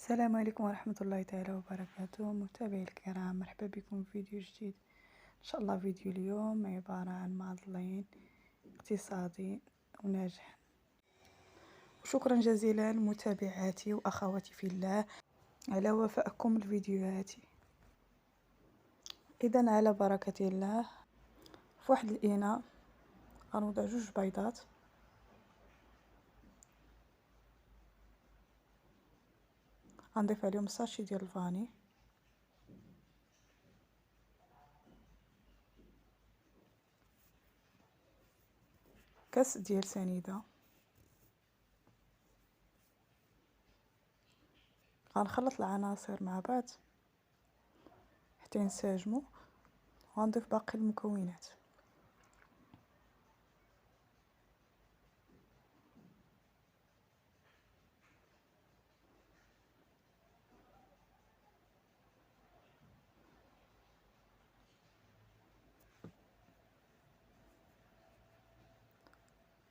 السلام عليكم ورحمة الله تعالى وبركاته. متابعي الكرام، مرحبا بكم في فيديو جديد. ان شاء الله فيديو اليوم عبارة عن مادلين اقتصادي وناجح. وشكرا جزيلا لمتابعاتي واخواتي في الله على وفائكم لفيديوهاتي. اذا على بركة الله، في واحد الاناء غنوضع 2 بيضات، غنضيف عليهم ساشي ديال الفاني، كاس ديال سنيده، غنخلط العناصر مع بعض حتى ينسجموا، وغنضيف باقي المكونات.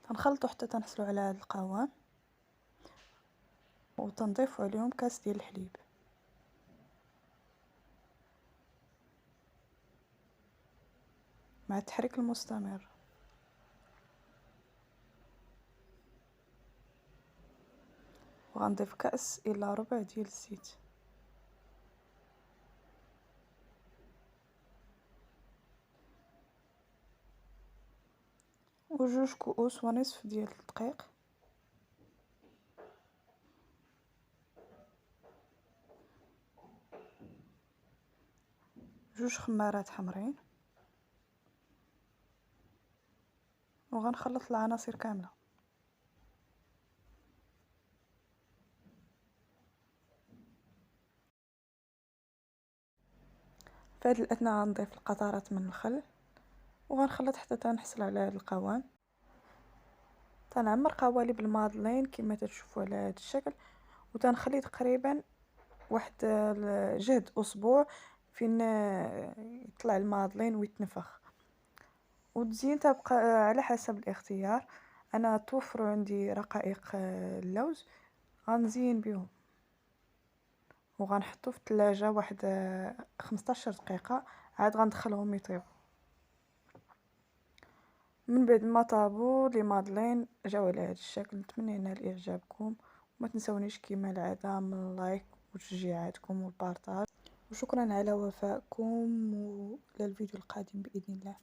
تنخلطوا حتى تنحصلوا على هذا القوام، وتنضيفوا عليهم كاس ديال الحليب. مع التحريك المستمر وغنضيف كأس الى ربع ديال الزيت، و2 كؤوس ونصف ديال الدقيق، جوج خمارات حمرين، وغنخلط العناصر كامله. في هذه الاثناء غنضيف القطرات من الخل، وغنخلط حتى تنحصل على هذا القوام. تنعمر قوالب المادلين كما تشوفوا على هذا الشكل، وتنخلي تقريبا واحد جهد اسبوع فين يطلع المادلين ويتنفخ. وتزين تبقى على حسب الاختيار. انا توفروا عندي رقائق اللوز، غنزين بهم وغنحطو في الثلاجه واحد 15 دقيقه، عاد غندخلهم يطيبوا. من بعد ما طابوا لي مادلين جاو على هذا الشكل. نتمنى ينال اعجابكم، وما تنسونيش كما العاده من اللايك وتشجيعاتكم والبارطاج. وشكرا على وفائكم، والى الفيديو القادم باذن الله.